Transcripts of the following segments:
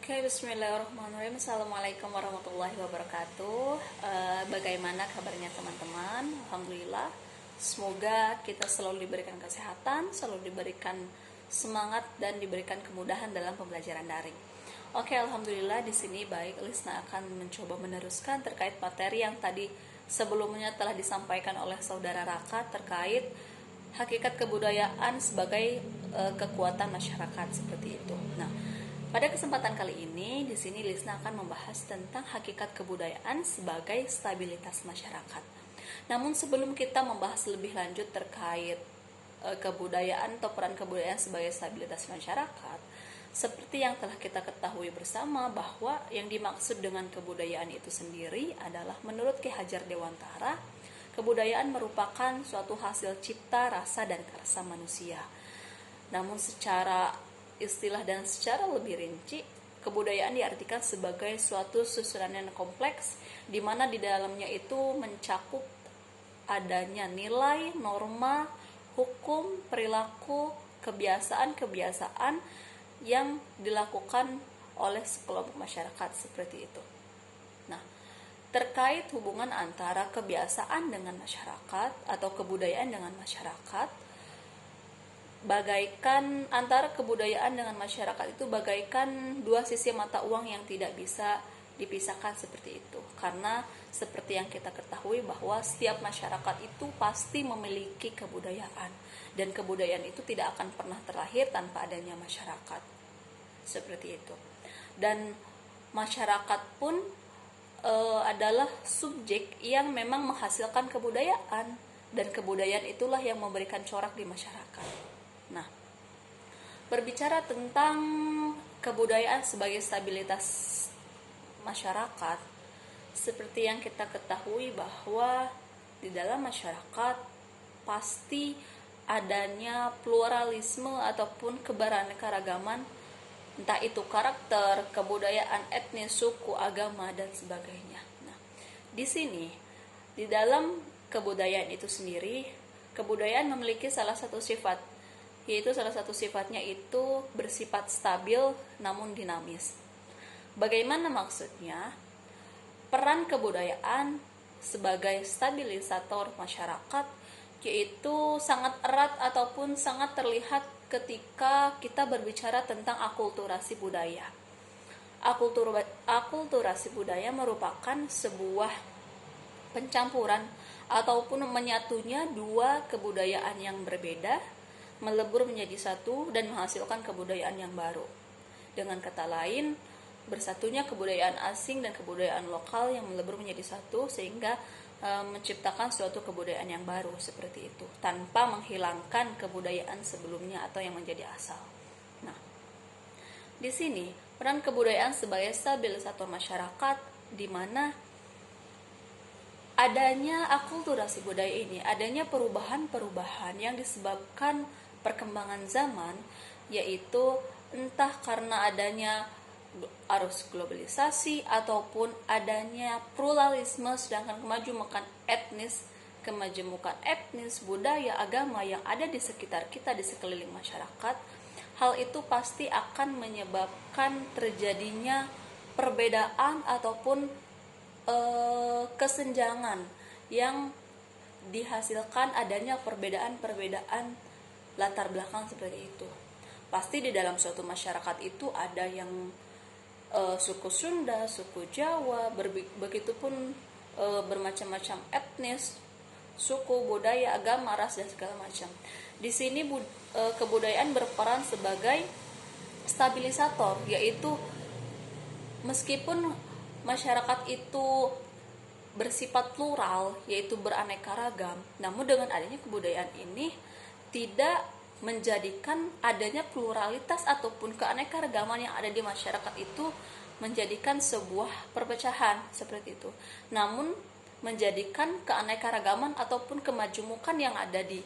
Oke, bismillahirrahmanirrahim. Assalamualaikum warahmatullahi wabarakatuh. Bagaimana kabarnya teman-teman? Alhamdulillah. Semoga kita selalu diberikan kesehatan, selalu diberikan semangat dan diberikan kemudahan dalam pembelajaran daring. Oke, alhamdulillah di sini baik. Lisna akan mencoba meneruskan terkait materi yang tadi sebelumnya telah disampaikan oleh saudara Raka terkait hakikat kebudayaan sebagai kekuatan masyarakat seperti itu. Nah, pada kesempatan kali ini, di sini Lisna akan membahas tentang hakikat kebudayaan sebagai stabilitas masyarakat. Namun sebelum kita membahas lebih lanjut terkait kebudayaan atau peran kebudayaan sebagai stabilitas masyarakat, seperti yang telah kita ketahui bersama bahwa yang dimaksud dengan kebudayaan itu sendiri adalah menurut Ki Hajar Dewantara, kebudayaan merupakan suatu hasil cipta, rasa, dan karsa manusia. Namun secara istilah dan secara lebih rinci, kebudayaan diartikan sebagai suatu susunan yang kompleks di mana di dalamnya itu mencakup adanya nilai, norma, hukum, perilaku, kebiasaan-kebiasaan yang dilakukan oleh sekelompok masyarakat seperti itu. Nah, terkait hubungan antara kebiasaan dengan masyarakat atau kebudayaan dengan masyarakat, bagaikan antara kebudayaan dengan masyarakat itu bagaikan dua sisi mata uang yang tidak bisa dipisahkan seperti itu. Karena seperti yang kita ketahui bahwa setiap masyarakat itu pasti memiliki kebudayaan, dan kebudayaan itu tidak akan pernah terlahir tanpa adanya masyarakat. Seperti itu. Dan masyarakat pun adalah subjek yang memang menghasilkan kebudayaan, dan kebudayaan itulah yang memberikan corak di masyarakat. Nah, berbicara tentang kebudayaan sebagai stabilitas masyarakat, seperti yang kita ketahui bahwa di dalam masyarakat pasti adanya pluralisme ataupun keberaneka-ragaman, entah itu karakter, kebudayaan, etnis, suku, agama, dan sebagainya. Nah, di sini di dalam kebudayaan itu sendiri, kebudayaan memiliki salah satu sifat, yaitu salah satu sifatnya itu bersifat stabil namun dinamis. Bagaimana maksudnya? Peran kebudayaan sebagai stabilisator masyarakat yaitu sangat erat ataupun sangat terlihat ketika kita berbicara tentang akulturasi budaya. Akulturasi budaya merupakan sebuah pencampuran ataupun menyatunya dua kebudayaan yang berbeda, melebur menjadi satu dan menghasilkan kebudayaan yang baru. Dengan kata lain, bersatunya kebudayaan asing dan kebudayaan lokal yang melebur menjadi satu sehingga menciptakan suatu kebudayaan yang baru seperti itu, tanpa menghilangkan kebudayaan sebelumnya atau yang menjadi asal. Nah, di sini peran kebudayaan sebagai stabilisator masyarakat, di mana adanya akulturasi budaya ini, adanya perubahan-perubahan yang disebabkan perkembangan zaman, yaitu entah karena adanya arus globalisasi ataupun adanya pluralisme, sedangkan kemajemukan etnis, budaya, agama yang ada di sekitar kita, di sekeliling masyarakat, hal itu pasti akan menyebabkan terjadinya perbedaan ataupun kesenjangan yang dihasilkan adanya perbedaan-perbedaan latar belakang seperti itu. Pasti di dalam suatu masyarakat itu ada yang suku Sunda, suku Jawa, begitupun bermacam-macam etnis, suku, budaya, agama, ras, dan segala macam. Di sini kebudayaan berperan sebagai stabilisator, yaitu meskipun masyarakat itu bersifat plural, yaitu beraneka ragam, namun dengan adanya kebudayaan ini tidak menjadikan adanya pluralitas ataupun keanekaragaman yang ada di masyarakat itu menjadikan sebuah perpecahan seperti itu, namun menjadikan keanekaragaman ataupun kemajemukan yang ada di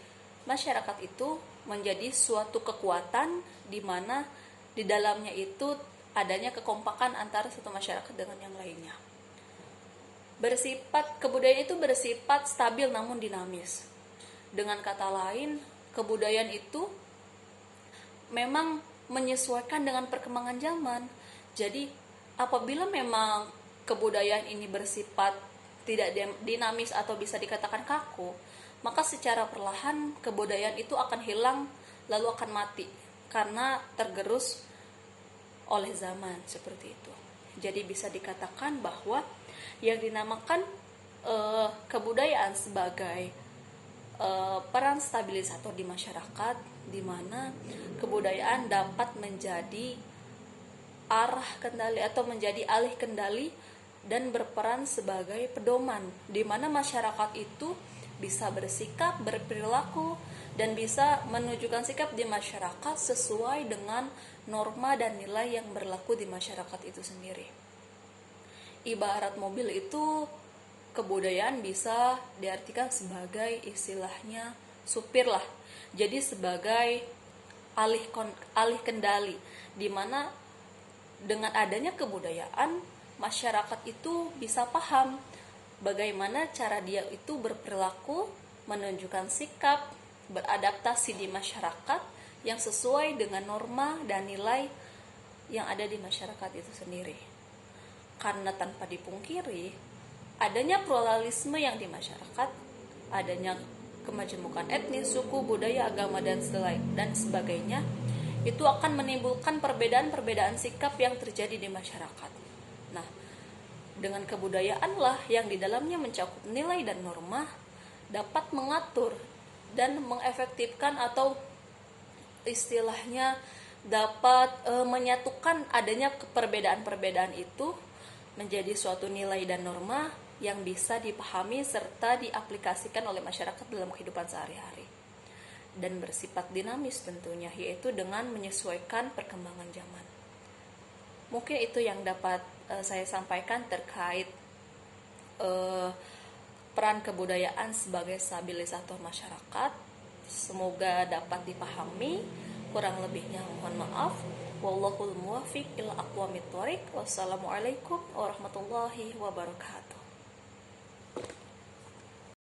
masyarakat itu menjadi suatu kekuatan di mana di dalamnya itu adanya kekompakan antara satu masyarakat dengan yang lainnya. Kebudayaan itu bersifat stabil namun dinamis. Dengan kata lain, kebudayaan itu memang menyesuaikan dengan perkembangan zaman. Jadi apabila memang kebudayaan ini bersifat tidak dinamis atau bisa dikatakan kaku, maka secara perlahan kebudayaan itu akan hilang lalu akan mati karena tergerus oleh zaman seperti itu. Jadi bisa dikatakan bahwa yang dinamakan kebudayaan sebagai peran stabilisator di masyarakat, di mana kebudayaan dapat menjadi arah kendali atau menjadi alih kendali dan berperan sebagai pedoman, di mana masyarakat itu bisa bersikap, berperilaku, dan bisa menunjukkan sikap di masyarakat sesuai dengan norma dan nilai yang berlaku di masyarakat itu sendiri. Ibarat mobil itu, kebudayaan bisa diartikan sebagai istilahnya supir lah. Jadi sebagai alih kendali, di mana dengan adanya kebudayaan, masyarakat itu bisa paham bagaimana cara dia itu berperilaku, menunjukkan sikap, beradaptasi di masyarakat yang sesuai dengan norma dan nilai yang ada di masyarakat itu sendiri. Karena tanpa dipungkiri, adanya pluralisme yang di masyarakat, adanya kemajemukan etnis, suku, budaya, agama, dan sebagainya, itu akan menimbulkan perbedaan-perbedaan sikap yang terjadi di masyarakat. Nah, dengan kebudayaanlah yang di dalamnya mencakup nilai dan norma dapat mengatur dan mengefektifkan atau istilahnya dapat menyatukan adanya perbedaan-perbedaan itu menjadi suatu nilai dan norma yang bisa dipahami serta diaplikasikan oleh masyarakat dalam kehidupan sehari-hari, dan bersifat dinamis tentunya, yaitu dengan menyesuaikan perkembangan zaman. Mungkin itu yang dapat saya sampaikan terkait peran kebudayaan sebagai stabilisator masyarakat. Semoga dapat dipahami. Kurang lebihnya mohon maaf. Wallahul muwaffiq ila aqwamit thoriq. Wassalamualaikum warahmatullahi wabarakatuh.